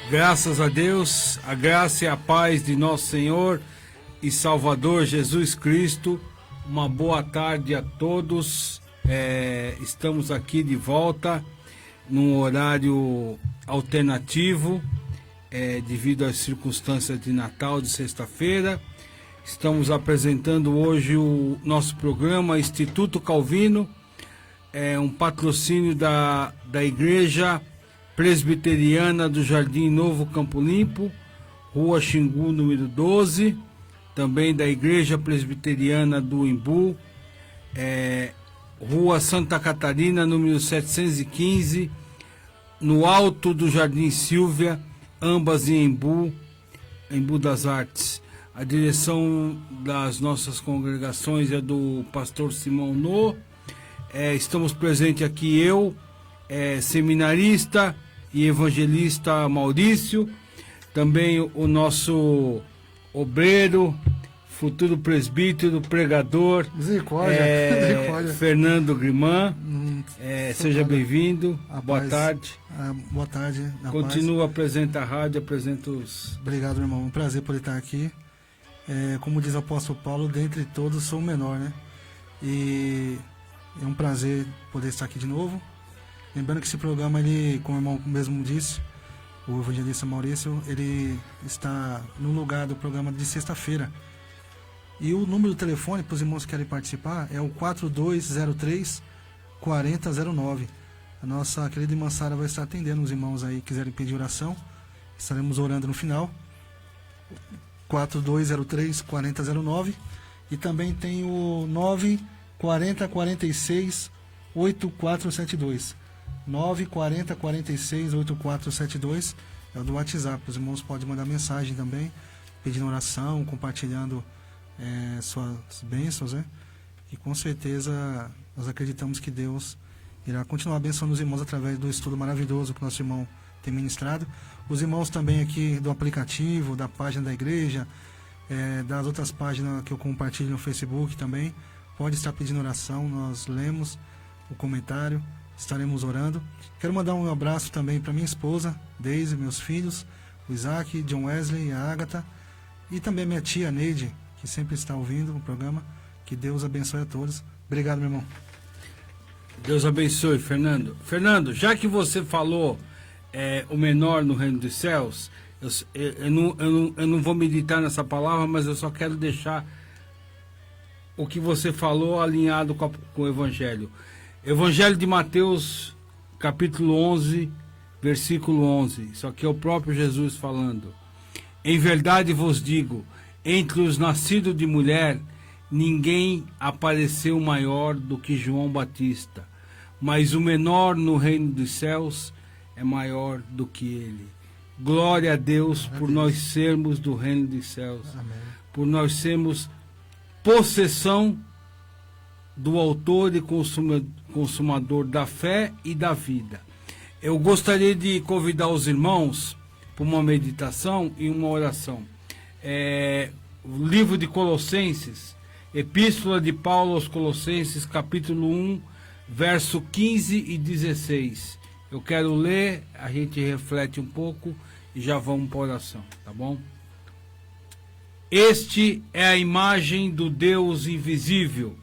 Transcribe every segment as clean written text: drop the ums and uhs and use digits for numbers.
Graças a Deus, a graça e a paz de nosso Senhor e Salvador Jesus Cristo. Uma boa tarde a todos. Estamos aqui de volta num horário alternativo, devido às circunstâncias de Natal, de sexta-feira. Estamos apresentando hoje o nosso programa Instituto Calvino, um patrocínio da Igreja Presbiteriana do Jardim Novo Campo Limpo, Rua Xingu, número 12, também da Igreja Presbiteriana do Imbu, Rua Santa Catarina, número 715, no alto do Jardim Silvia, ambas em Embu das Artes. A direção das nossas congregações é do pastor Simão No. Estamos presentes aqui eu, seminarista e evangelista Maurício, também o nosso obreiro, futuro presbítero, pregador, Misericórdia. Fernando Grimã. Seja bem-vindo. Boa tarde. Boa tarde. Continua, apresenta a rádio, apresenta os... Obrigado, meu irmão. Um prazer poder estar aqui. Como diz o apóstolo Paulo, dentre todos sou o menor, né? E é um prazer poder estar aqui de novo. Lembrando que esse programa, ele, como o irmão mesmo disse, o evangelista Maurício, ele está no lugar do programa de sexta-feira. E o número do telefone para os irmãos que querem participar é o 4203-4009. A nossa querida irmã Sara vai estar atendendo os irmãos aí que quiserem pedir oração. Estaremos orando no final. 4203-4009. E também tem o 94046-8472. 94046-8472 é o do WhatsApp. Os irmãos podem mandar mensagem também, pedindo oração, compartilhando suas bênçãos, né? E com certeza nós acreditamos que Deus irá continuar abençoando os irmãos através do estudo maravilhoso que nosso irmão tem ministrado. Os irmãos também aqui do aplicativo, da página da igreja, das outras páginas que eu compartilho no Facebook também, pode estar pedindo oração, nós lemos o comentário, estaremos orando. Quero mandar um abraço também para minha esposa, Deise, meus filhos, o Isaac, John Wesley e a Ágata, e também minha tia Neide, que sempre está ouvindo o programa. Que Deus abençoe a todos. Obrigado, meu irmão. Deus abençoe, Fernando. Fernando, já que você falou o menor no reino dos céus, eu não vou meditar nessa palavra, mas eu só quero deixar o que você falou alinhado com o Evangelho. Evangelho de Mateus, capítulo 11, versículo 11. Isso aqui é o próprio Jesus falando. Em verdade vos digo, entre os nascidos de mulher, ninguém apareceu maior do que João Batista, mas o menor no reino dos céus é maior do que ele. Glória a Deus por nós sermos do reino dos céus. Amém. Por nós sermos possessão do autor e consumador da fé e da vida. Eu gostaria de convidar os irmãos para uma meditação e uma oração. O livro de Colossenses, Epístola de Paulo aos Colossenses, capítulo 1, verso 15 e 16. Eu quero ler, a gente reflete um pouco e já vamos para a oração, tá bom? Este é a imagem do Deus invisível,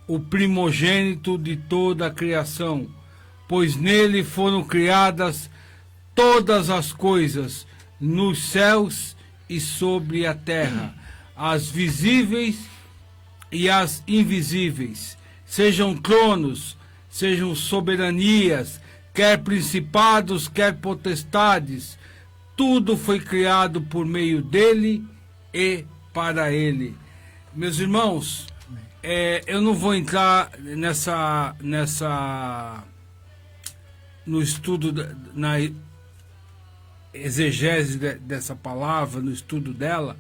o primogênito de toda a criação, pois nele foram criadas todas as coisas, nos céus e sobre a terra, as visíveis e as invisíveis, sejam tronos, sejam soberanias, quer principados, quer potestades, tudo foi criado por meio dele e para ele. Meus irmãos, eu não vou entrar no estudo, na exegese dessa palavra, no estudo dela,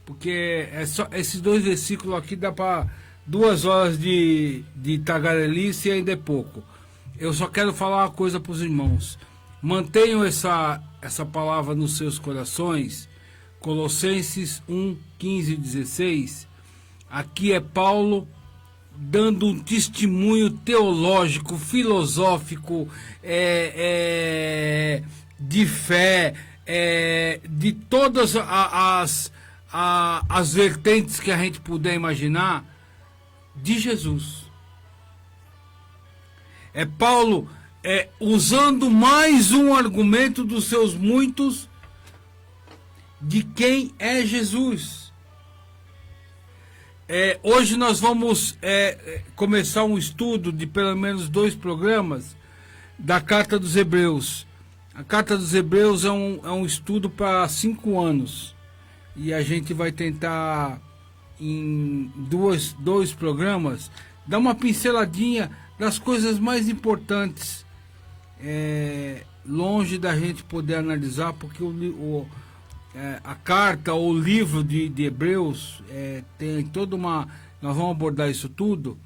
porque só esses dois versículos aqui dá para 2 horas de tagarelice e ainda é pouco. Eu só quero falar uma coisa para os irmãos. Mantenham essa palavra nos seus corações. Colossenses 1, 15 e 16. Aqui é Paulo dando um testemunho teológico, filosófico, de fé, de todas as vertentes que a gente puder imaginar, de Jesus. Paulo usando mais um argumento dos seus muitos de quem é Jesus. Hoje nós vamos começar um estudo de pelo menos 2 programas da Carta dos Hebreus. A Carta dos Hebreus é um estudo para 5 anos. E a gente vai tentar, em dois programas, dar uma pinceladinha das coisas mais importantes. Longe da gente poder analisar, porque a carta ou o livro de Hebreus tem toda uma... Nós vamos abordar isso tudo.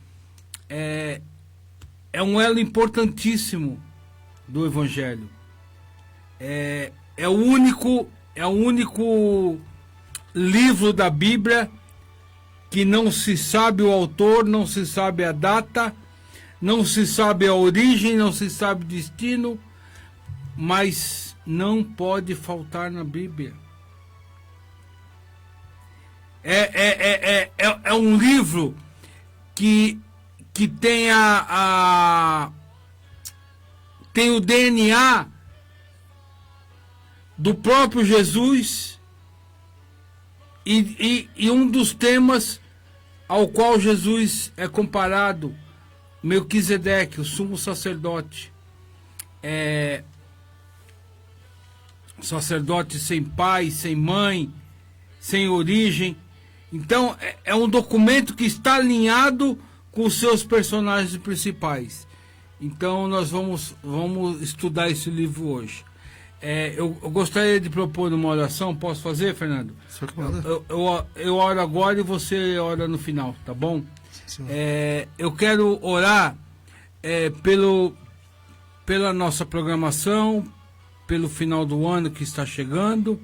É um elo importantíssimo do Evangelho. É o único livro da Bíblia que não se sabe o autor, não se sabe a data, não se sabe a origem, não se sabe o destino, mas não pode faltar na Bíblia. É um livro que tem tem o DNA do próprio Jesus e um dos temas ao qual Jesus é comparado, Melquisedeque, o sumo sacerdote, sacerdote sem pai, sem mãe, sem origem. Então é um documento que está alinhado com os seus personagens principais. Então nós vamos estudar esse livro hoje. Eu gostaria de propor uma oração. Posso fazer, Fernando? Eu oro agora e você ora no final, tá bom? Sim. Eu quero orar pela nossa programação, pelo final do ano que está chegando,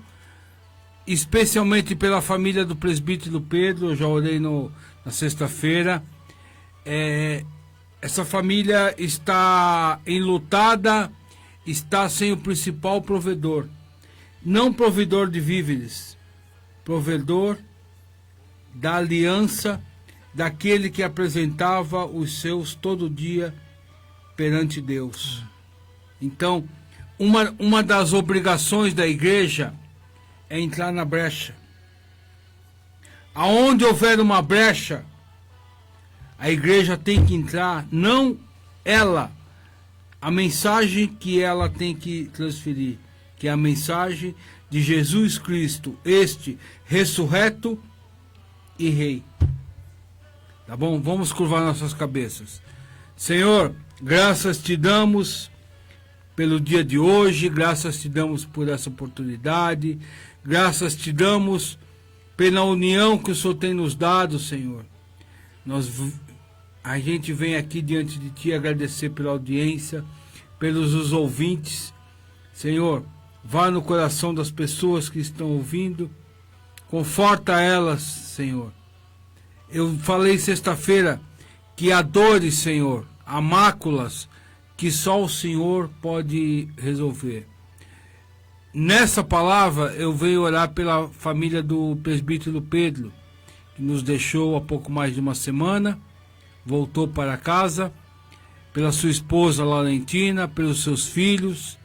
especialmente pela família do presbítero Pedro. Eu já orei na sexta-feira. Essa família está enlutada, está sem o principal provedor, não provedor de víveres, provedor da aliança, daquele que apresentava os seus todo dia perante Deus. Então, uma das obrigações da igreja é entrar na brecha. Aonde houver uma brecha, a igreja tem que entrar, não ela, a mensagem que ela tem que transferir, que é a mensagem de Jesus Cristo, este ressurreto e Rei. Tá bom? Vamos curvar nossas cabeças. Senhor, graças te damos pelo dia de hoje, graças te damos por essa oportunidade, graças te damos pela união que o Senhor tem nos dado, Senhor. A gente vem aqui diante de ti agradecer pela audiência, pelos ouvintes. Senhor, vá no coração das pessoas que estão ouvindo, conforta elas, Senhor. Eu falei sexta-feira que há dores, Senhor, há máculas que só o Senhor pode resolver. Nessa palavra eu venho orar pela família do presbítero Pedro, que nos deixou há pouco mais de uma semana, voltou para casa, pela sua esposa Laurentina, pelos seus filhos,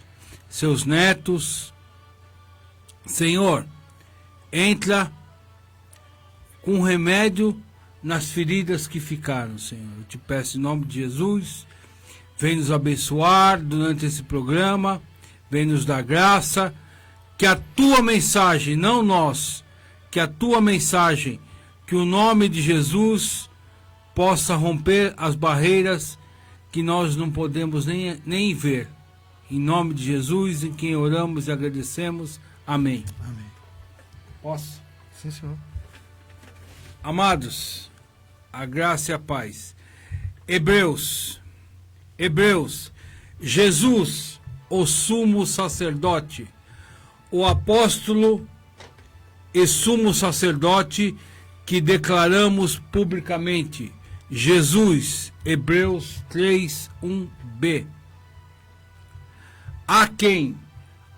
seus netos. Senhor, entra com remédio nas feridas que ficaram, Senhor. Eu te peço em nome de Jesus, vem nos abençoar durante esse programa, vem nos dar graça, que a tua mensagem, não nós, que a tua mensagem, que o nome de Jesus possa romper as barreiras que nós não podemos nem ver. Em nome de Jesus, em quem oramos e agradecemos. Amém. Amém. Posso? Sim, senhor. Amados, a graça e a paz. Hebreus, Jesus, o sumo sacerdote, o apóstolo e sumo sacerdote que declaramos publicamente. Jesus, Hebreus 3:1b. A quem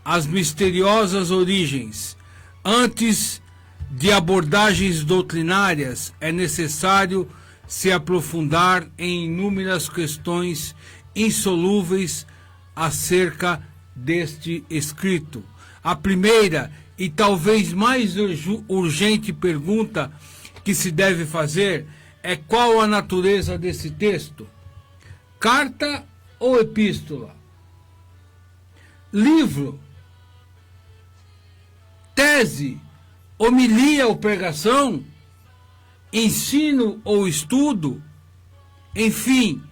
as misteriosas origens. Antes de abordagens doutrinárias, é necessário se aprofundar em inúmeras questões insolúveis acerca deste escrito. A primeira e talvez mais urgente pergunta que se deve fazer é: qual a natureza desse texto? Carta ou epístola? Livro? Tese? Homilia ou pregação? Ensino ou estudo? Enfim,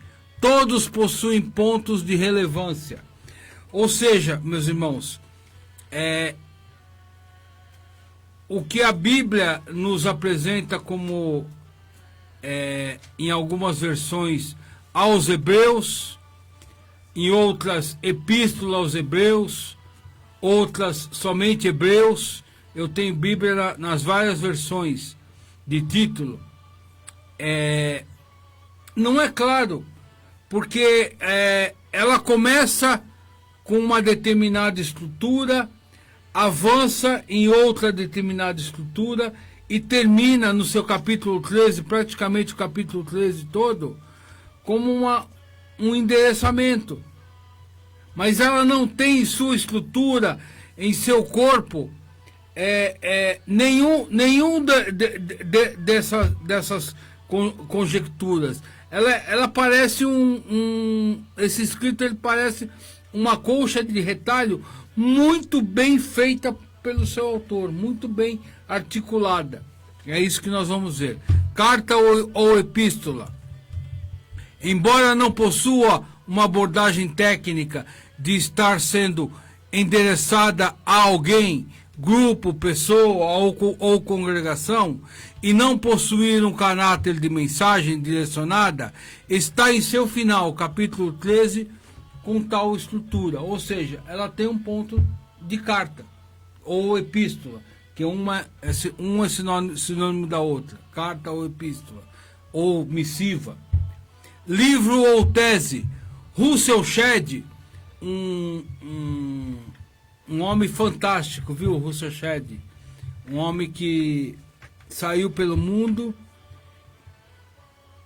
todos possuem pontos de relevância. Ou seja, meus irmãos, o que a Bíblia nos apresenta como, em algumas versões, aos Hebreus, em outras, Epístola aos Hebreus, outras, somente Hebreus. Eu tenho Bíblia nas várias versões de título. Não é claro, porque ela começa com uma determinada estrutura, avança em outra determinada estrutura e termina no seu capítulo 13, praticamente o capítulo 13 todo, como um endereçamento. Mas ela não tem em sua estrutura, em seu corpo, nenhum dessas conjecturas. Ela parece esse escrito, ele parece uma colcha de retalho muito bem feita pelo seu autor, muito bem articulada. É isso que nós vamos ver. Carta ou epístola. Embora não possua uma abordagem técnica de estar sendo endereçada a alguém, grupo, pessoa ou congregação, e não possuir um caráter de mensagem direcionada, está em seu final, capítulo 13, com tal estrutura. Ou seja, ela tem um ponto de carta ou epístola, que uma é sinônimo da outra, carta ou epístola, ou missiva. Livro ou tese. Russell Shedd, um homem fantástico, viu, Russell Shedd? Um homem que saiu pelo mundo,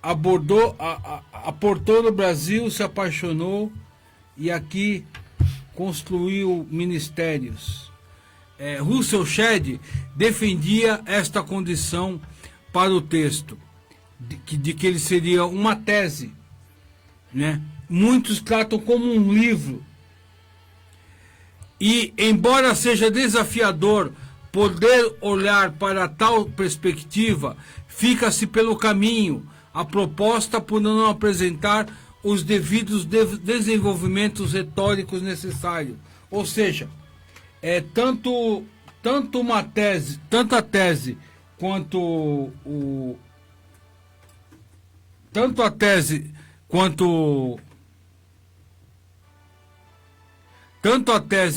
aportou no Brasil, se apaixonou e aqui construiu ministérios. Russell Shedd defendia esta condição para o texto, de que ele seria uma tese, né? Muitos tratam como um livro. E, embora seja desafiador poder olhar para tal perspectiva, fica-se pelo caminho a proposta por não apresentar os devidos desenvolvimentos retóricos necessários. Ou seja, tanto a tese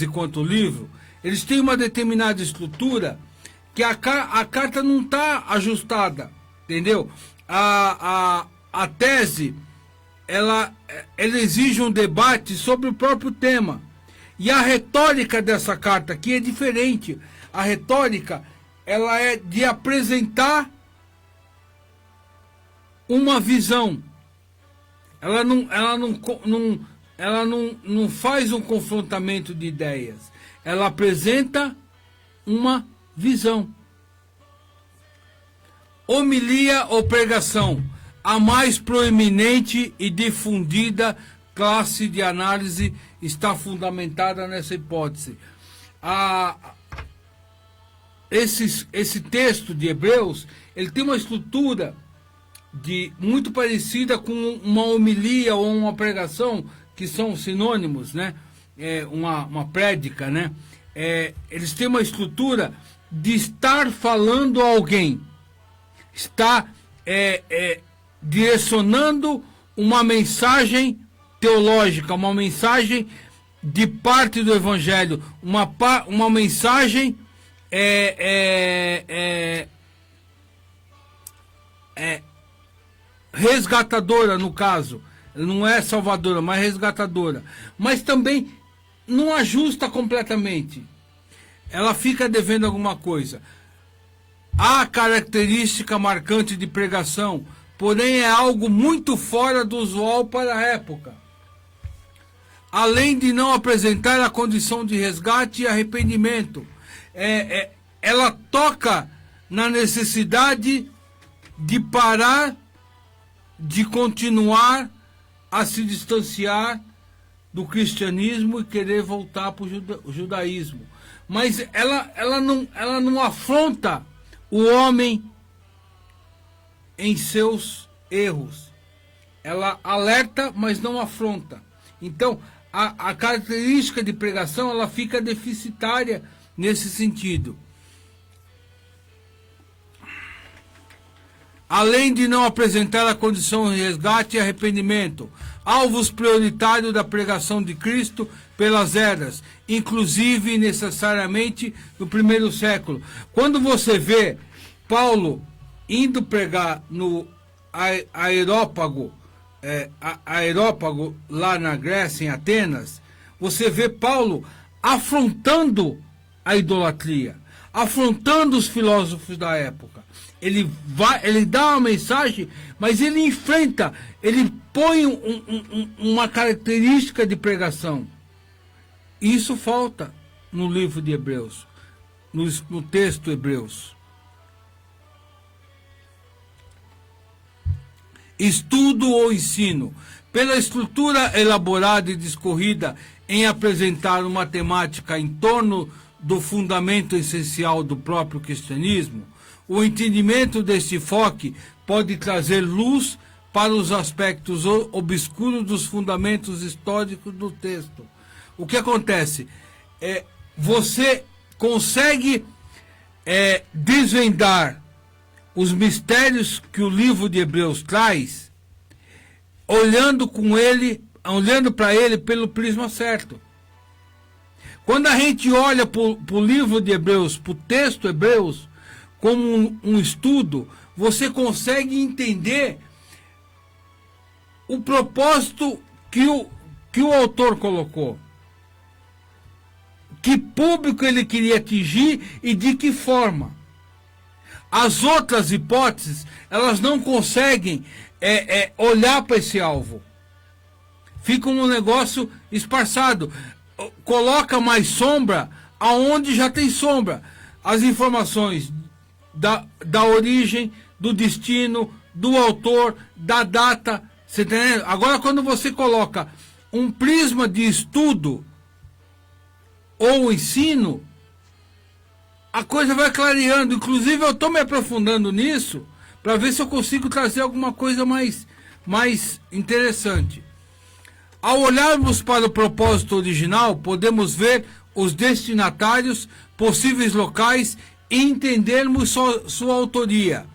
quanto o livro, eles têm uma determinada estrutura que a carta não está ajustada, entendeu? A tese, ela exige um debate sobre o próprio tema. E a retórica dessa carta aqui é diferente. A retórica, ela é de apresentar uma visão. Ela não faz um confrontamento de ideias. Ela apresenta uma visão. Homilia ou pregação. A mais proeminente e difundida classe de análise está fundamentada nessa hipótese. Esse texto de Hebreus, ele tem uma estrutura muito parecida com uma homilia ou uma pregação, que são sinônimos, né? Uma prédica, né? Eles têm uma estrutura de estar falando a alguém, está direcionando uma mensagem teológica, uma mensagem de parte do Evangelho, uma mensagem resgatadora, no caso. Não é salvadora, mas resgatadora. Mas também não ajusta completamente. Ela fica devendo alguma coisa. Há característica marcante de pregação, porém é algo muito fora do usual para a época. Além de não apresentar a condição de resgate e arrependimento, ela toca na necessidade de parar, de continuar a se distanciar do cristianismo e querer voltar para o judaísmo. Mas ela não afronta o homem em seus erros. Ela alerta, mas não afronta. Então, a característica de pregação, ela fica deficitária nesse sentido. Além de não apresentar a condição de resgate e arrependimento, alvos prioritários da pregação de Cristo pelas eras, inclusive e necessariamente no primeiro século. Quando você vê Paulo indo pregar no Areópago lá na Grécia, em Atenas, você vê Paulo afrontando a idolatria, afrontando os filósofos da época. Ele dá uma mensagem, mas ele enfrenta, ele põe uma característica de pregação. Isso falta no livro de Hebreus, no texto Hebreus. Estudo ou ensino. Pela estrutura elaborada e discorrida em apresentar uma temática em torno do fundamento essencial do próprio cristianismo, o entendimento deste enfoque pode trazer luz para os aspectos obscuros dos fundamentos históricos do texto. O que acontece? Você consegue desvendar os mistérios que o livro de Hebreus traz, olhando para ele pelo prisma certo. Quando a gente olha para o livro de Hebreus, para o texto Hebreus, como um estudo, você consegue entender o propósito que o autor colocou. Que público ele queria atingir e de que forma. As outras hipóteses, elas não conseguem olhar para esse alvo. Fica um negócio esparçado. Coloca mais sombra aonde já tem sombra. As informações da origem, do destino, do autor, da data. Você tá entendendo? Agora, quando você coloca um prisma de estudo ou ensino, a coisa vai clareando. Inclusive, eu estou me aprofundando nisso para ver se eu consigo trazer alguma coisa mais interessante. Ao olharmos para o propósito original, podemos ver os destinatários, possíveis locais e entendermos sua autoria.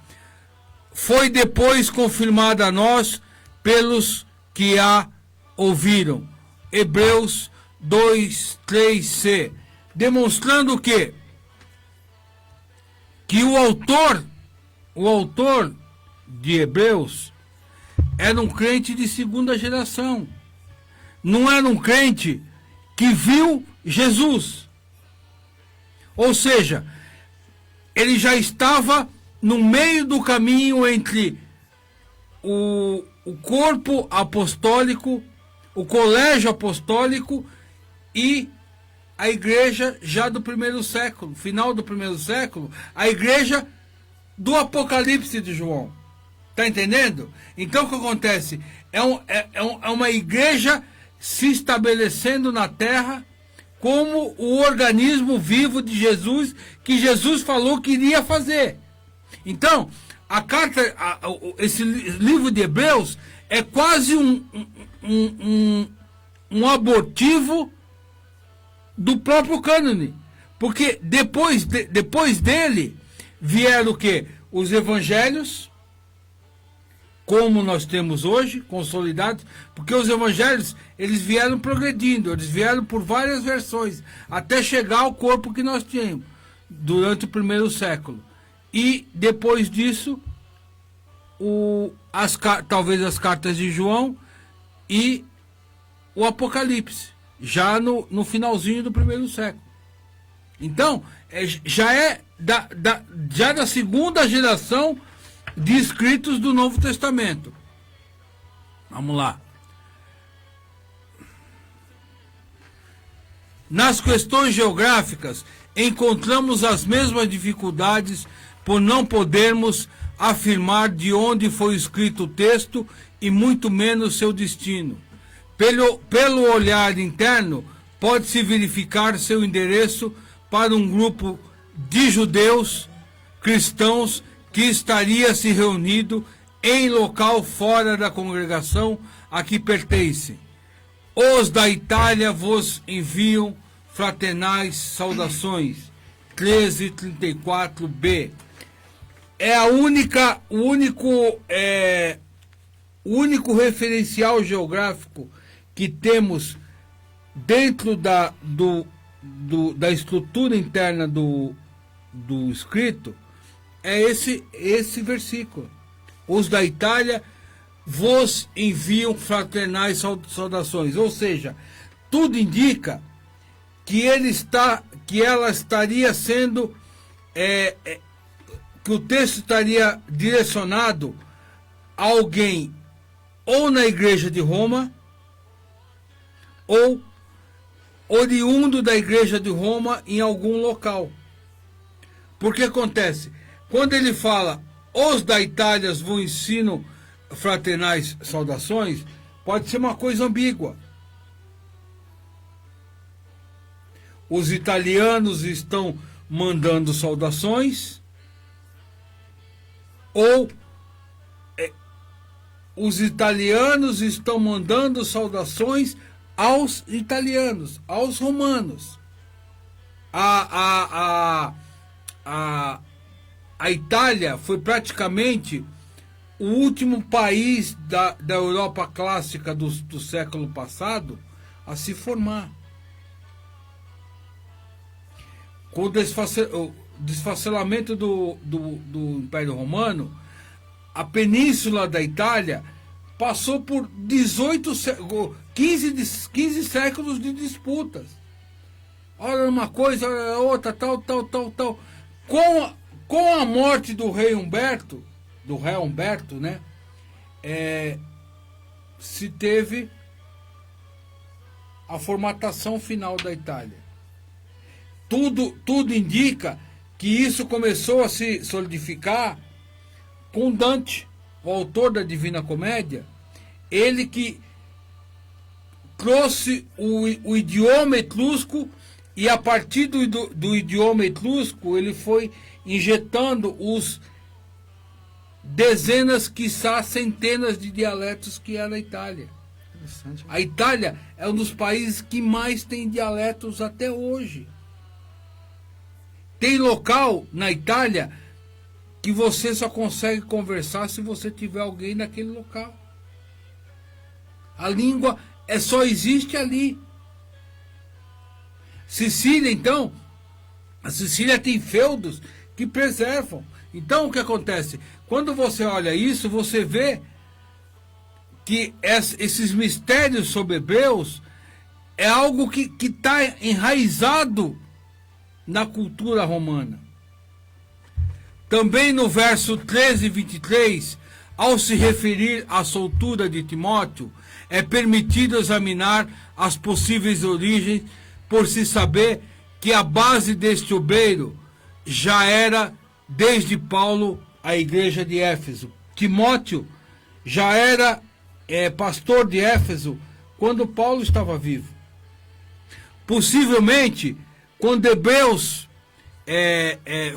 Foi depois confirmada a nós pelos que a ouviram. Hebreus 2:3c, demonstrando que o autor de Hebreus era um crente de segunda geração. Não era um crente que viu Jesus. Ou seja, ele já estava no meio do caminho entre o corpo apostólico, o colégio apostólico e a igreja já do primeiro século, final do primeiro século, a igreja do Apocalipse de João. Está entendendo? Então o que acontece? É uma igreja se estabelecendo na terra como o organismo vivo de Jesus, que Jesus falou que iria fazer. Então, esse livro de Hebreus é quase um abortivo do próprio cânone. Porque depois dele vieram o quê? Os evangelhos, como nós temos hoje, consolidados, porque os evangelhos, eles vieram progredindo, eles vieram por várias versões, até chegar ao corpo que nós tínhamos, durante o primeiro século. E depois disso, talvez as cartas de João e o Apocalipse. já no finalzinho do primeiro século. Então, já é já da segunda geração de escritos do Novo Testamento. Vamos lá. Nas questões geográficas, encontramos as mesmas dificuldades por não podermos afirmar de onde foi escrito o texto e muito menos seu destino. Pelo olhar interno, pode-se verificar seu endereço para um grupo de judeus cristãos que estaria se reunido em local fora da congregação a que pertencem. Os da Itália vos enviam fraternais saudações. 1334b. É o único referencial geográfico que temos dentro da estrutura interna do escrito, é esse versículo. Os da Itália vos enviam fraternais saudações. Ou seja, tudo indica que ela estaria sendo, que o texto estaria direcionado a alguém ou na igreja de Roma, ou oriundo da igreja de Roma em algum local. Porque acontece, quando ele fala, os da Itália vos ensinam fraternais saudações, pode ser uma coisa ambígua. Os italianos estão mandando saudações, ou os italianos estão mandando saudações aos italianos, aos romanos. A Itália foi praticamente o último país da Europa clássica do século passado a se formar. Com o desfacelamento do Império Romano, a península da Itália passou por 15 séculos de disputas. Ora uma coisa, ora outra, tal. Com a morte do rei Humberto, né, se teve a formatação final da Itália. Tudo indica que isso começou a se solidificar com Dante, o autor da Divina Comédia, ele que trouxe o idioma etrusco, e a partir do idioma etrusco ele foi injetando os dezenas, quiçá centenas de dialetos que era a Itália. A Itália é um dos países que mais tem dialetos até hoje. Tem local na Itália que você só consegue conversar se você tiver alguém naquele local. A língua só existe ali. Sicília, então, a Sicília tem feudos que preservam. Então, o que acontece? Quando você olha isso, você vê que esses mistérios sobre Hebreus é algo que está enraizado na cultura romana. Também no verso 13 e 23, ao se referir à soltura de Timóteo, é permitido examinar as possíveis origens, por se saber que a base deste obreiro já era, desde Paulo, a igreja de Éfeso. Timóteo já era pastor de Éfeso quando Paulo estava vivo. Possivelmente, quando Hebreus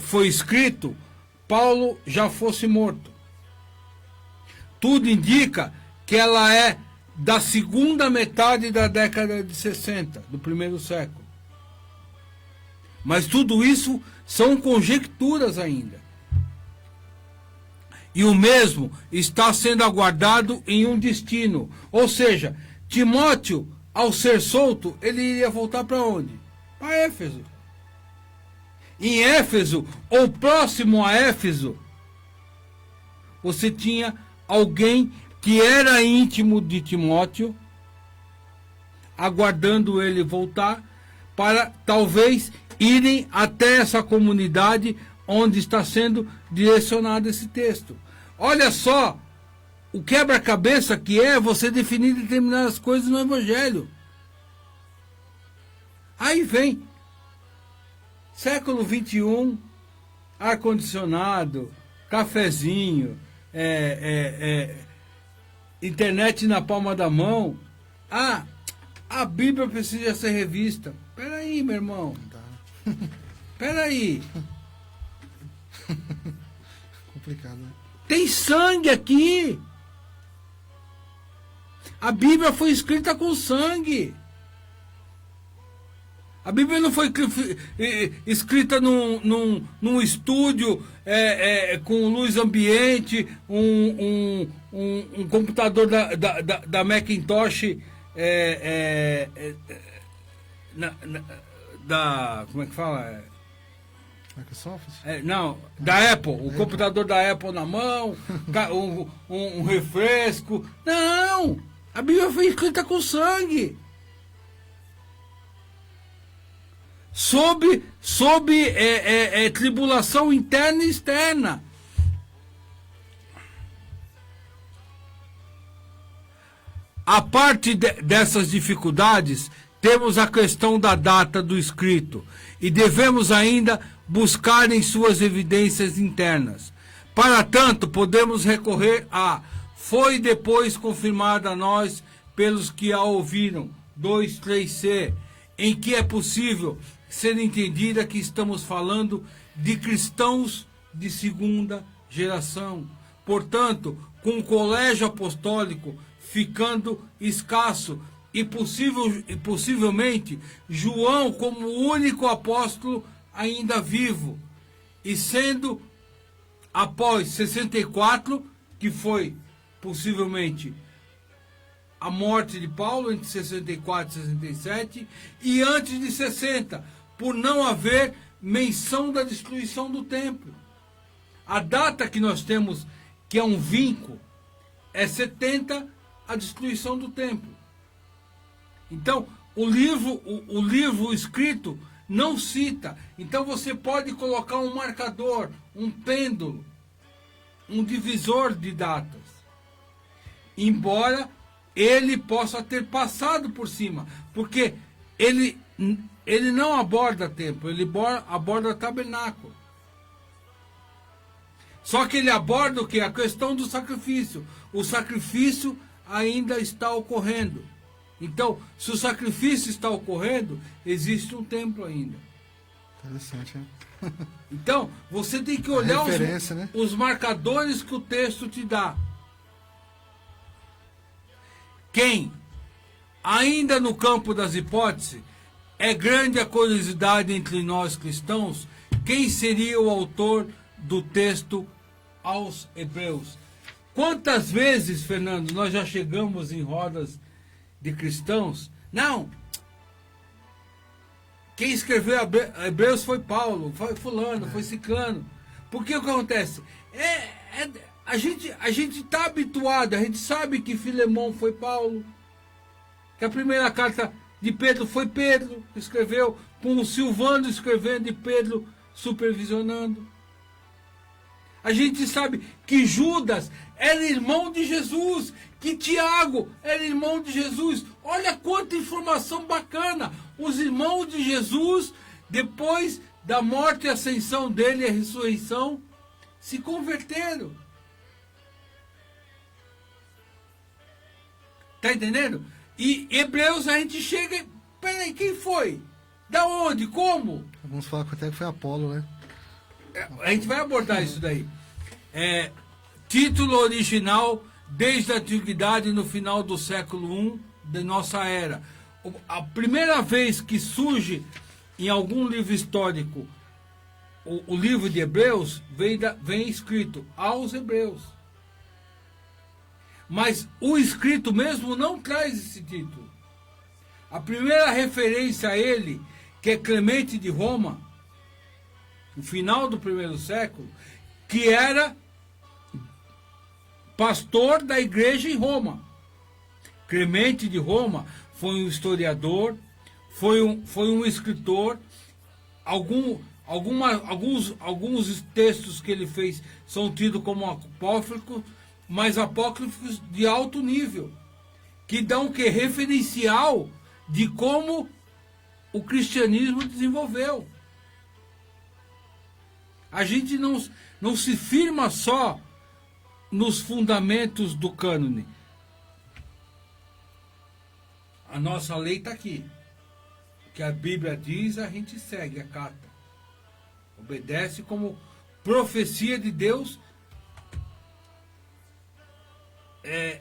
foi escrito, Paulo já fosse morto. Tudo indica que ela é da segunda metade da década de 60, do primeiro século. Mas tudo isso são conjecturas ainda. E o mesmo está sendo aguardado em um destino. Ou seja, Timóteo, ao ser solto, ele iria voltar para onde? Para Éfeso. Em Éfeso, ou próximo a Éfeso, você tinha alguém que era íntimo de Timóteo, aguardando ele voltar, para talvez irem até essa comunidade onde está sendo direcionado esse texto. Olha só o quebra-cabeça que é você definir determinadas coisas no Evangelho. Aí vem século XXI, ar-condicionado, cafezinho, internet na palma da mão. Ah, a Bíblia precisa ser revista. Peraí, meu irmão. Peraí. Complicado, né? Tem sangue aqui. A Bíblia foi escrita com sangue. A Bíblia não foi escrita num estúdio com luz ambiente, um computador da Macintosh, como é que fala? Microsoft? Não, da Apple, o computador da Apple na mão, um refresco. Não! A Bíblia foi escrita com sangue. Sob tribulação interna e externa. A parte dessas dificuldades, temos a questão da data do escrito e devemos ainda buscar em suas evidências internas. Para tanto, podemos recorrer a foi depois confirmada a nós pelos que a ouviram, 2,3c, em que é possível ser entendida que estamos falando de cristãos de segunda geração. Portanto, com o colégio apostólico ficando escasso e possivelmente João como o único apóstolo ainda vivo, e sendo após 64, que foi possivelmente a morte de Paulo entre 64 e 67, e antes de 60, por não haver menção da destruição do templo. A data que nós temos, que é um vinco, é 70, a destruição do templo. Então, o livro escrito não cita. Então você pode colocar um marcador, um pêndulo, um divisor de datas. Embora ele possa ter passado por cima, porque ele não aborda templo, ele aborda tabernáculo. Só que ele aborda o que? A questão do sacrifício. O sacrifício ainda está ocorrendo. Então, se o sacrifício está ocorrendo, existe um templo ainda. Interessante, hein? Então, você tem que olhar né? os marcadores que o texto te dá. Quem, ainda no campo das hipóteses, é grande a curiosidade entre nós cristãos, quem seria o autor do texto aos Hebreus? Quantas vezes, Fernando, nós já chegamos em rodas de cristãos? Não! Quem escreveu Hebreus foi Paulo, foi fulano, foi ciclano. Porque o que acontece? A gente está habituado, a gente sabe que Filemão foi Paulo, que a primeira carta de Pedro foi Pedro, que escreveu, com o Silvano escrevendo e Pedro supervisionando. A gente sabe que Judas era irmão de Jesus, que Tiago era irmão de Jesus. Olha quanta informação bacana! Os irmãos de Jesus, depois da morte e ascensão dele e a ressurreição, se converteram. Tá entendendo? E Hebreus a gente chega... Peraí, quem foi? Da onde? Como? Alguns falam até que foi Apolo, né? A gente vai abordar isso daí. Título original, desde a antiguidade, no final do século I de nossa era. A primeira vez que surge em algum livro histórico o livro de Hebreus, vem escrito aos Hebreus. Mas o escrito mesmo não traz esse título. A primeira referência a ele, que é Clemente de Roma, no final do primeiro século, que era pastor da igreja em Roma. Clemente de Roma foi um historiador, foi um escritor. Alguns textos que ele fez são tidos como apócrifos, mas apócrifos de alto nível, que dão o que? Referencial de como o cristianismo desenvolveu. A gente não se firma só nos fundamentos do cânone. A nossa lei está aqui. O que a Bíblia diz, a gente segue, acata. Obedece como profecia de Deus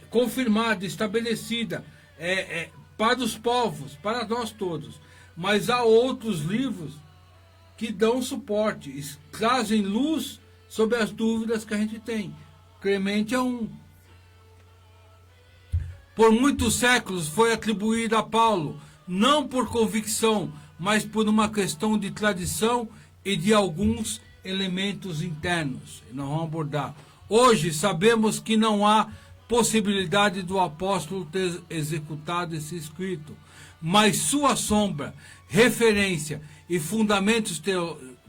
confirmada, estabelecida para os povos, para nós todos. Mas há outros livros que dão suporte, trazem luz sobre as dúvidas que a gente tem. Clemente é um. Por muitos séculos foi atribuído a Paulo, não por convicção, mas por uma questão de tradição e de alguns elementos internos. Nós vamos abordar. Hoje sabemos que não há possibilidade do apóstolo ter executado esse escrito, mas sua sombra, referência e fundamentos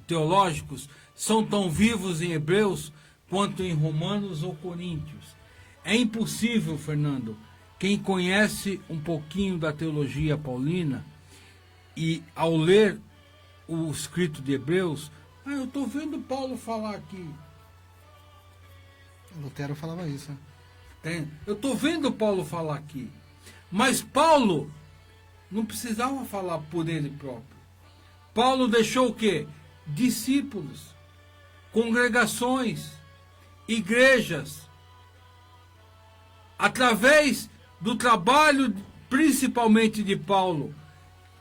teológicos são tão vivos em Hebreus quanto em Romanos ou Coríntios. É impossível, Fernando, quem conhece um pouquinho da teologia paulina e ao ler o escrito de Hebreus, eu estou vendo Paulo falar aqui. Lutero falava isso, né? Eu estou vendo Paulo falar aqui. Mas Paulo não precisava falar por ele próprio. Paulo deixou o quê? Discípulos, congregações, igrejas. Através do trabalho, principalmente de Paulo,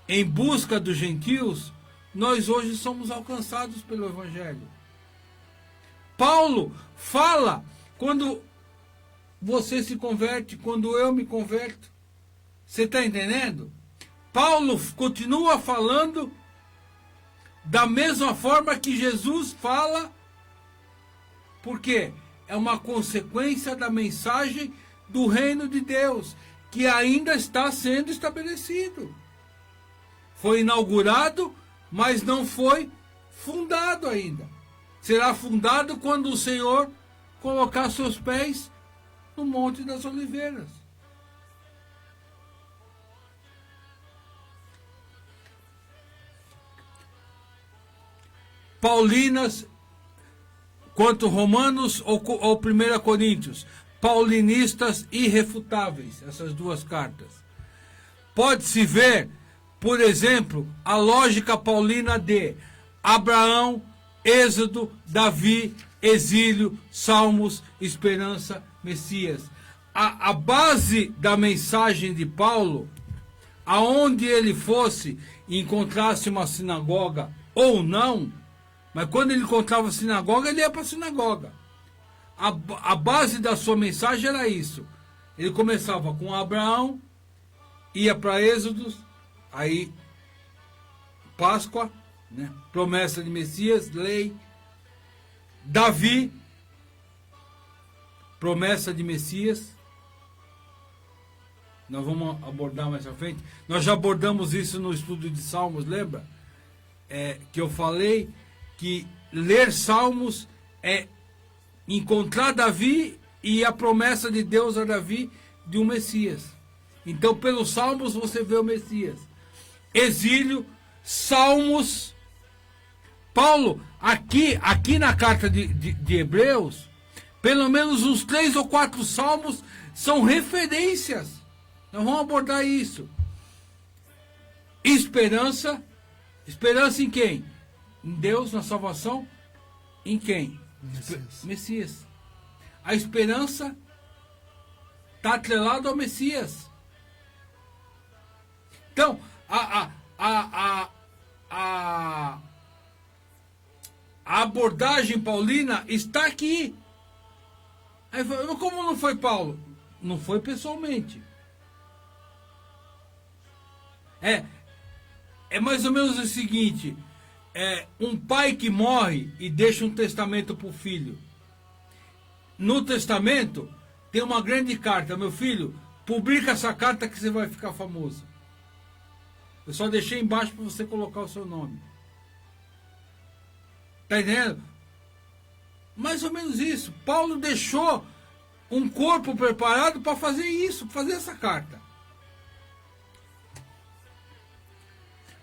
em busca dos gentios, nós hoje somos alcançados pelo Evangelho. Paulo fala quando você se converte, quando eu me converto. Você está entendendo? Paulo continua falando da mesma forma que Jesus fala, porque é uma consequência da mensagem do reino de Deus, que ainda está sendo estabelecido. Foi inaugurado, mas não foi fundado ainda. Será fundado quando o Senhor colocar seus pés no Monte das Oliveiras. Paulinas, quanto Romanos ou 1 Coríntios, paulinistas irrefutáveis, essas duas cartas. Pode-se ver, por exemplo, a lógica paulina de Abraão, Êxodo, Davi, exílio, Salmos, esperança, Messias. A base da mensagem de Paulo, aonde ele fosse, encontrasse uma sinagoga ou não, mas quando ele encontrava a sinagoga, ele ia para a sinagoga. A base da sua mensagem era isso. Ele começava com Abraão, ia para Êxodo, aí Páscoa, né? Promessa de Messias, lei. Davi, promessa de Messias. Nós vamos abordar mais à frente. Nós já abordamos isso no estudo de Salmos, lembra? Que eu falei que ler Salmos é encontrar Davi e a promessa de Deus a Davi de um Messias. Então, pelos Salmos você vê o Messias. Exílio, Salmos. Paulo, aqui na carta de Hebreus, pelo menos uns 3 ou 4 salmos são referências. Nós vamos abordar isso. Esperança. Esperança em quem? Em Deus, na salvação. Em quem? Messias. A esperança está atrelada ao Messias. Então, a abordagem paulina está aqui. Aí, como não foi Paulo? Não foi pessoalmente. É mais ou menos o seguinte: um pai que morre e deixa um testamento para o filho. No testamento tem uma grande carta: meu filho, publica essa carta que você vai ficar famoso. Eu só deixei embaixo para você colocar o seu nome. Tá entendendo? Mais ou menos isso. Paulo deixou um corpo preparado para fazer isso, para fazer essa carta.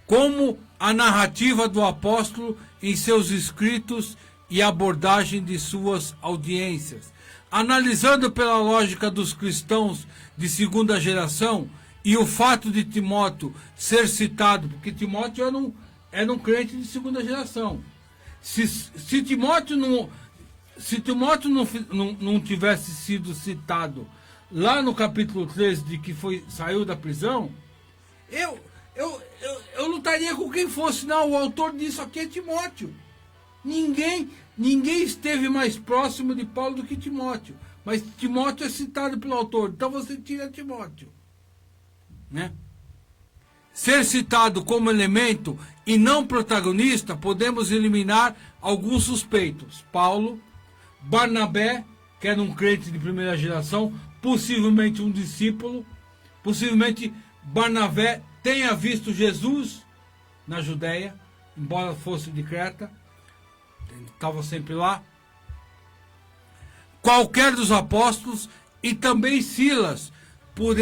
Como a narrativa do apóstolo em seus escritos e abordagem de suas audiências. Analisando pela lógica dos cristãos de segunda geração e o fato de Timóteo ser citado, porque Timóteo era um crente de segunda geração. Se Timóteo não tivesse sido citado lá no capítulo 13 de que saiu da prisão, eu lutaria com quem fosse. Não, o autor disso aqui é Timóteo. Ninguém esteve mais próximo de Paulo do que Timóteo. Mas Timóteo é citado pelo autor, então você tira Timóteo. Né? Ser citado como elemento e não protagonista, podemos eliminar alguns suspeitos. Paulo, Barnabé, que era um crente de primeira geração, possivelmente um discípulo, possivelmente Barnabé tenha visto Jesus na Judéia, embora fosse de Creta, estava sempre lá. Qualquer dos apóstolos e também Silas, por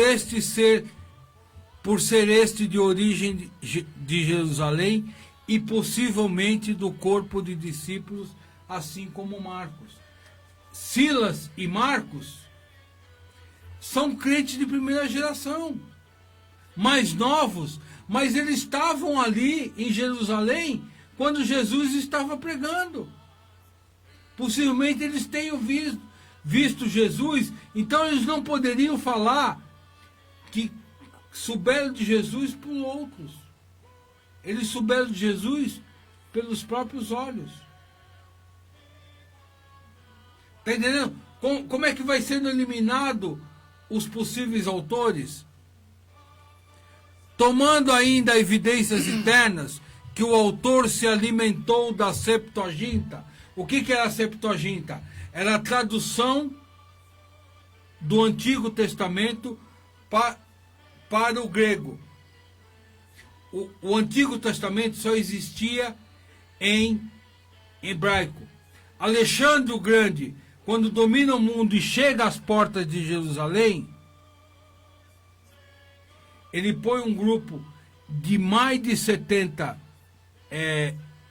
ser este de origem de Jerusalém e possivelmente do corpo de discípulos, assim como Marcos. Silas e Marcos são crentes de primeira geração, mais novos, mas eles estavam ali em Jerusalém quando Jesus estava pregando. Possivelmente eles tenham visto Jesus, então eles não poderiam falar que souberam de Jesus por outros. Eles souberam de Jesus pelos próprios olhos. Está entendendo? Como é que vai sendo eliminado os possíveis autores? Tomando ainda evidências internas que o autor se alimentou da Septuaginta. O que era a Septuaginta? Era a tradução do Antigo Testamento para o grego. O Antigo Testamento só existia em hebraico. Alexandre o Grande, quando domina o mundo e chega às portas de Jerusalém, ele põe um grupo de mais de 70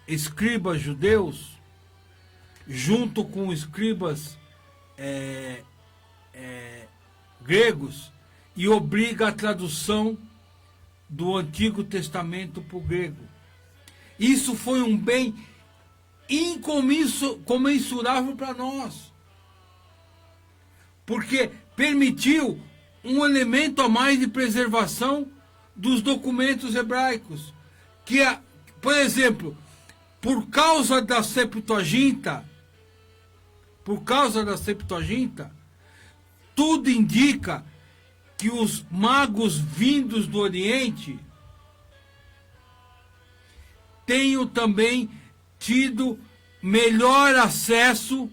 escribas judeus, junto com escribas gregos, e obriga a tradução do Antigo Testamento para o grego. Isso foi um bem incomensurável para nós, porque permitiu um elemento a mais de preservação dos documentos hebraicos, que, por exemplo, por causa da Septuaginta, tudo indica que os magos vindos do Oriente tenham também tido melhor acesso,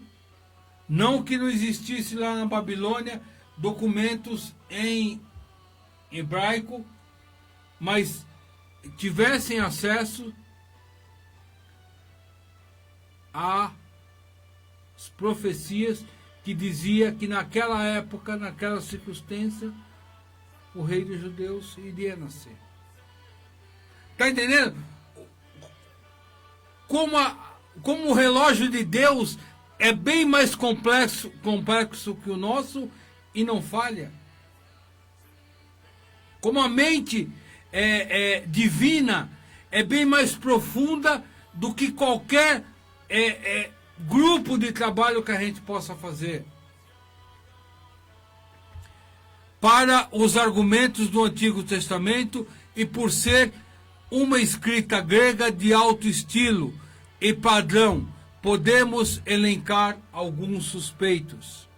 não que não existisse lá na Babilônia documentos em hebraico, mas tivessem acesso às profecias que dizia que naquela época, naquela circunstância, o rei dos judeus iria nascer. Está entendendo? Como o relógio de Deus é bem mais complexo que o nosso e não falha. Como a mente divina é bem mais profunda do que qualquer grupo de trabalho que a gente possa fazer. Para os argumentos do Antigo Testamento e por ser uma escrita grega de alto estilo e padrão, podemos elencar alguns suspeitos.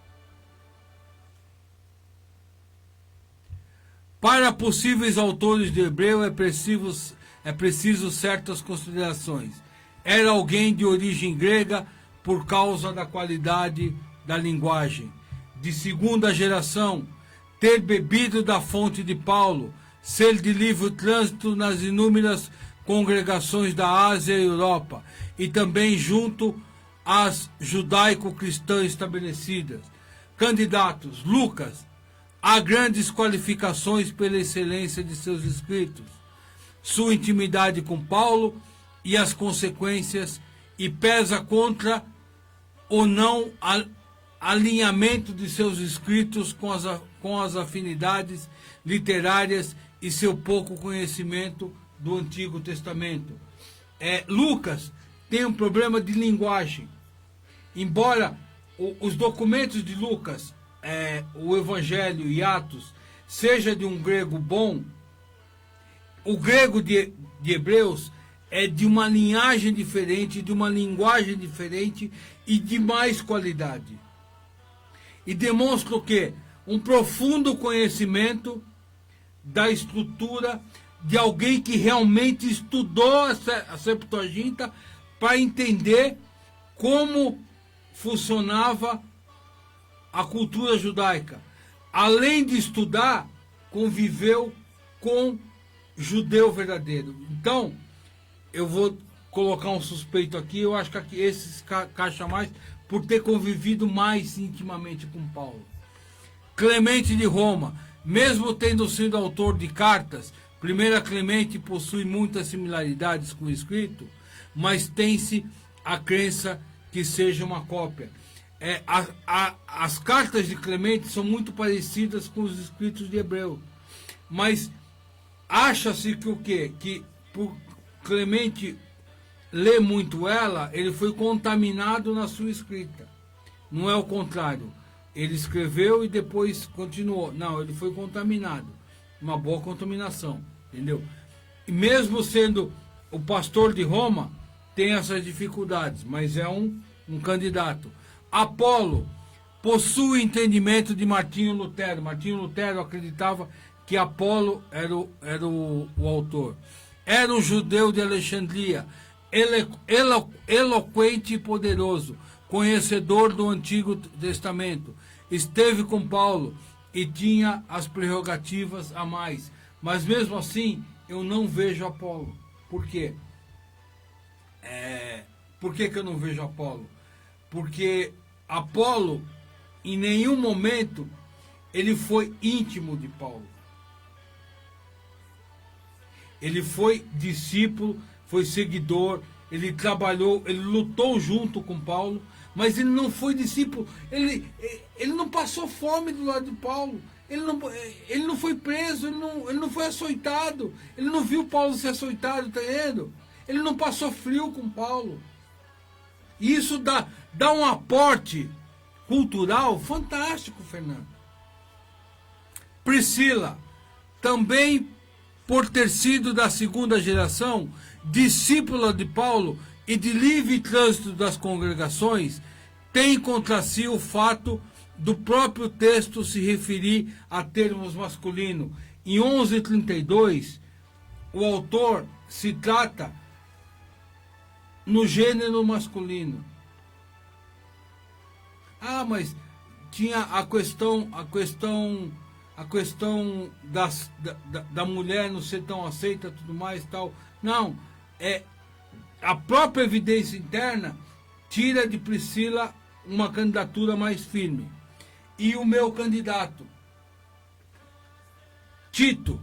Para possíveis autores de hebreu é preciso certas considerações. Era alguém de origem grega por causa da qualidade da linguagem. De segunda geração, ter bebido da fonte de Paulo, ser de livre trânsito nas inúmeras congregações da Ásia e Europa, e também junto às judaico-cristãs estabelecidas. Candidatos: Lucas, há grandes qualificações pela excelência de seus escritos, sua intimidade com Paulo e as consequências, e pesa contra o não alinhamento de seus escritos com as afinidades literárias e seu pouco conhecimento do Antigo Testamento. Lucas tem um problema de linguagem. Embora os documentos de Lucas, o Evangelho e Atos, seja de um grego bom, o grego de Hebreus é de uma linhagem diferente, de uma linguagem diferente e de mais qualidade. E demonstra o quê? Um profundo conhecimento da estrutura de alguém que realmente estudou a Septuaginta para entender como funcionava a cultura judaica. Além de estudar, conviveu com judeu verdadeiro. Então, eu vou colocar um suspeito aqui, eu acho que esse caixa mais por ter convivido mais intimamente com Paulo. Clemente de Roma, mesmo tendo sido autor de cartas, 1 Clemente possui muitas similaridades com o escrito, mas tem-se a crença que seja uma cópia. As cartas de Clemente são muito parecidas com os escritos de Hebreu, mas acha-se que o quê? Que por Clemente ler muito ela, ele foi contaminado na sua escrita. Não é o contrário. Ele escreveu e depois continuou. Não, ele foi contaminado. Uma boa contaminação, entendeu? E mesmo sendo o pastor de Roma, tem essas dificuldades, mas é um candidato. Apolo possui entendimento de Martinho Lutero. Martinho Lutero acreditava que Apolo era o autor. Era um judeu de Alexandria, eloquente e poderoso, conhecedor do Antigo Testamento. Esteve com Paulo e tinha as prerrogativas a mais. Mas mesmo assim, eu não vejo Apolo. Por quê? Por que eu não vejo Apolo? Porque Apolo, em nenhum momento, ele foi íntimo de Paulo. Ele foi discípulo, foi seguidor, ele trabalhou, ele lutou junto com Paulo, mas ele não foi discípulo, ele não passou fome do lado de Paulo, ele não foi preso, ele não foi açoitado, ele não viu Paulo ser açoitado, tá entendendo? Ele não passou frio com Paulo. E isso dá um aporte cultural fantástico, Fernando. Priscila, também por ter sido da segunda geração, discípula de Paulo e de livre trânsito das congregações, tem contra si o fato do próprio texto se referir a termos masculinos. Em 11:32, o autor se trata no gênero masculino. Mas tinha a questão da mulher não ser tão aceita, tudo mais tal. Não, a própria evidência interna tira de Priscila uma candidatura mais firme. E o meu candidato, Tito,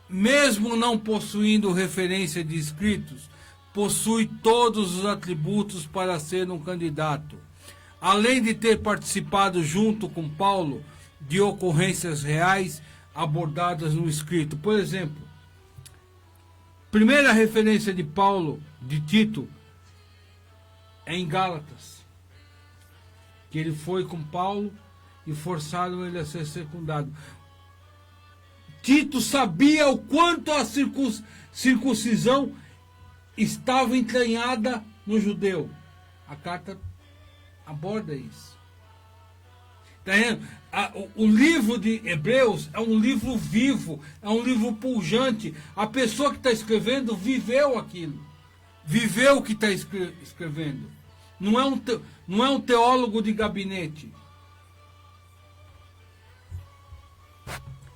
mesmo não possuindo referência de escritos, possui todos os atributos para ser um candidato. Além de ter participado junto com Paulo de ocorrências reais abordadas no escrito. Por exemplo, primeira referência de Paulo, de Tito, é em Gálatas, que ele foi com Paulo e forçaram ele a ser secundado. Tito sabia o quanto a circuncisão estava entranhada no judeu. A carta aborda isso. Tá vendo? O livro de Hebreus é um livro vivo, é um livro pujante. A pessoa que está escrevendo viveu aquilo, viveu o que está escrevendo. Não é um teólogo de gabinete.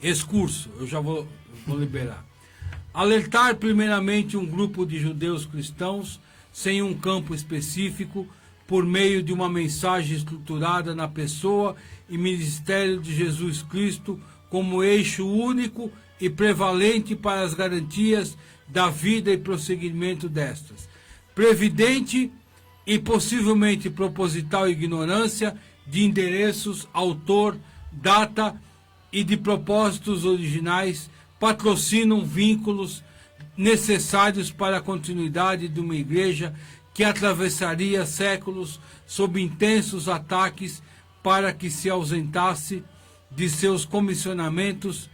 Excurso, eu já vou liberar. Alertar primeiramente um grupo de judeus cristãos sem um campo específico, por meio de uma mensagem estruturada na pessoa e ministério de Jesus Cristo como eixo único e prevalente para as garantias da vida e prosseguimento destas. Previdente e possivelmente proposital ignorância de endereços, autor, data e de propósitos originais patrocinam vínculos necessários para a continuidade de uma igreja que atravessaria séculos sob intensos ataques para que se ausentasse de seus comissionamentos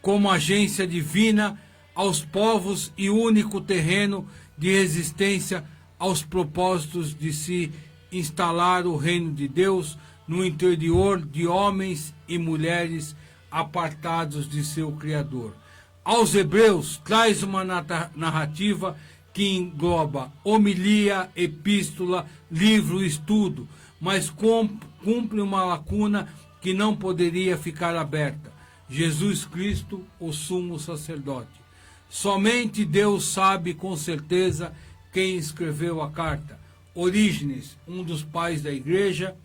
como agência divina aos povos e único terreno de resistência aos propósitos de se instalar o reino de Deus no interior de homens e mulheres apartados de seu Criador. Aos Hebreus traz uma narrativa que engloba homilia, epístola, livro, estudo, mas cumpre uma lacuna que não poderia ficar aberta. Jesus Cristo, o sumo sacerdote. Somente Deus sabe com certeza quem escreveu a carta. Orígenes, um dos pais da igreja,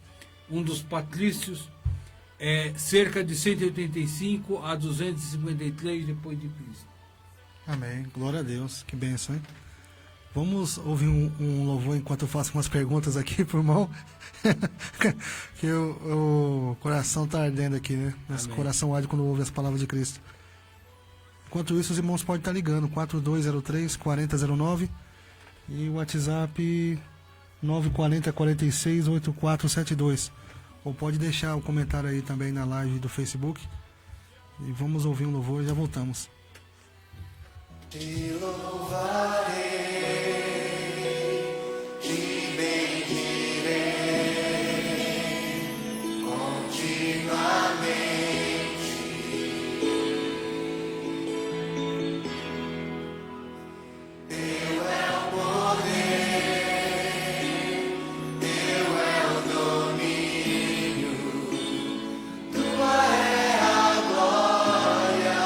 um dos patrícios, cerca de 185 a 253 depois de Cristo. Amém. Glória a Deus. Que bênção, hein? Vamos ouvir um louvor enquanto eu faço umas perguntas aqui pro irmão. Que o coração está ardendo aqui, né? Nosso coração arde quando ouve as palavras de Cristo. Enquanto isso, os irmãos podem estar ligando. 4203-4009 e o WhatsApp 940-46-8472. Ou pode deixar o comentário aí também na live do Facebook. E vamos ouvir um louvor e já voltamos. Te louvarei, te bendirei continuamente. Teu é o poder, teu é o domínio, tua é a glória.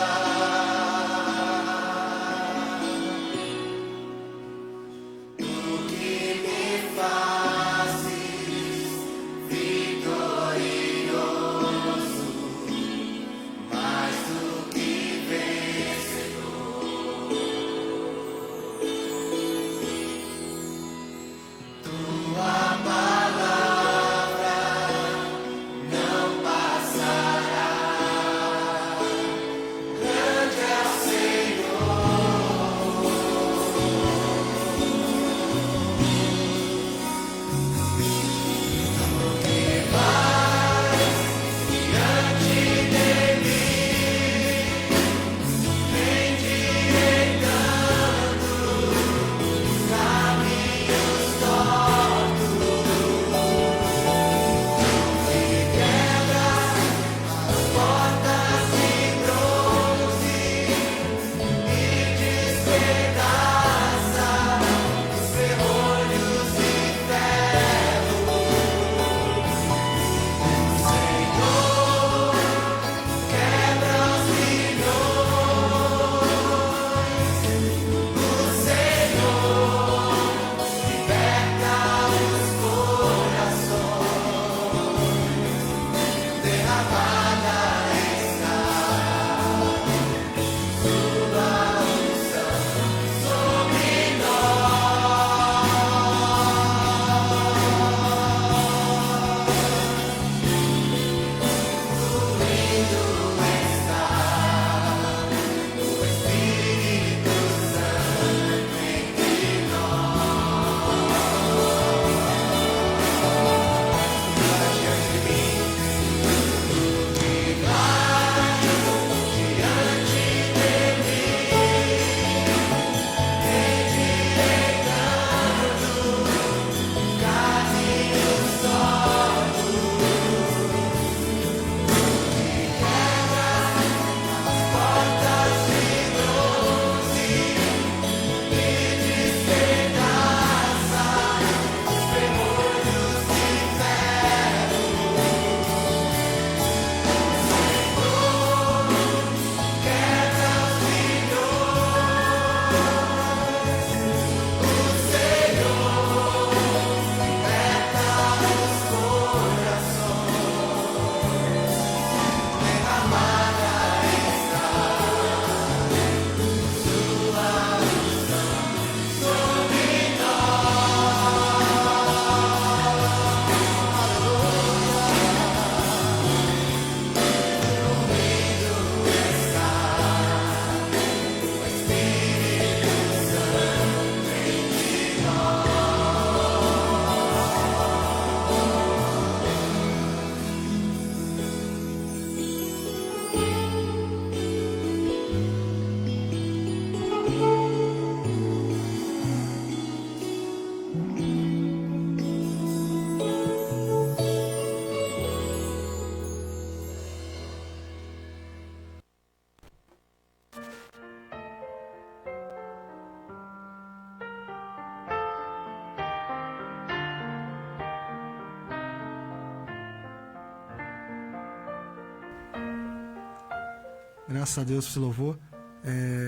Graças a Deus por esse louvor.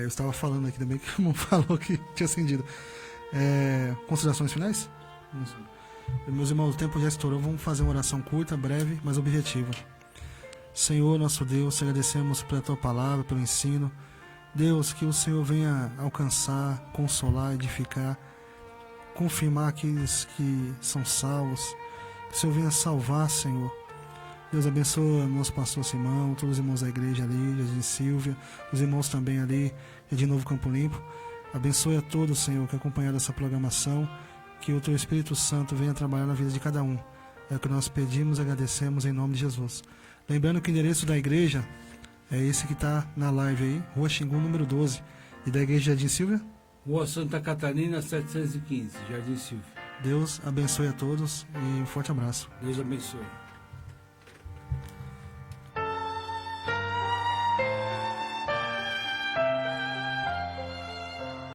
Eu estava falando aqui também que o irmão falou que tinha acendido. Considerações finais? Meus irmãos, o tempo já estourou. Vamos fazer uma oração curta, breve, mas objetiva. Senhor, nosso Deus, te agradecemos pela tua palavra, pelo ensino. Deus, que o Senhor venha alcançar, consolar, edificar, confirmar aqueles que são salvos. Que o Senhor venha salvar, Senhor. Deus abençoa nosso pastor Simão, todos os irmãos da igreja ali, Jardim Silvia, os irmãos também ali, de Novo Campo Limpo. Abençoe a todos, Senhor, que acompanharam essa programação, que o Teu Espírito Santo venha trabalhar na vida de cada um. É o que nós pedimos e agradecemos em nome de Jesus. Lembrando que o endereço da igreja é esse que está na live aí, Rua Xingu, número 12. E da igreja Jardim Silvia? Rua Santa Catarina, 715, Jardim Silvia. Deus abençoe a todos e um forte abraço. Deus abençoe.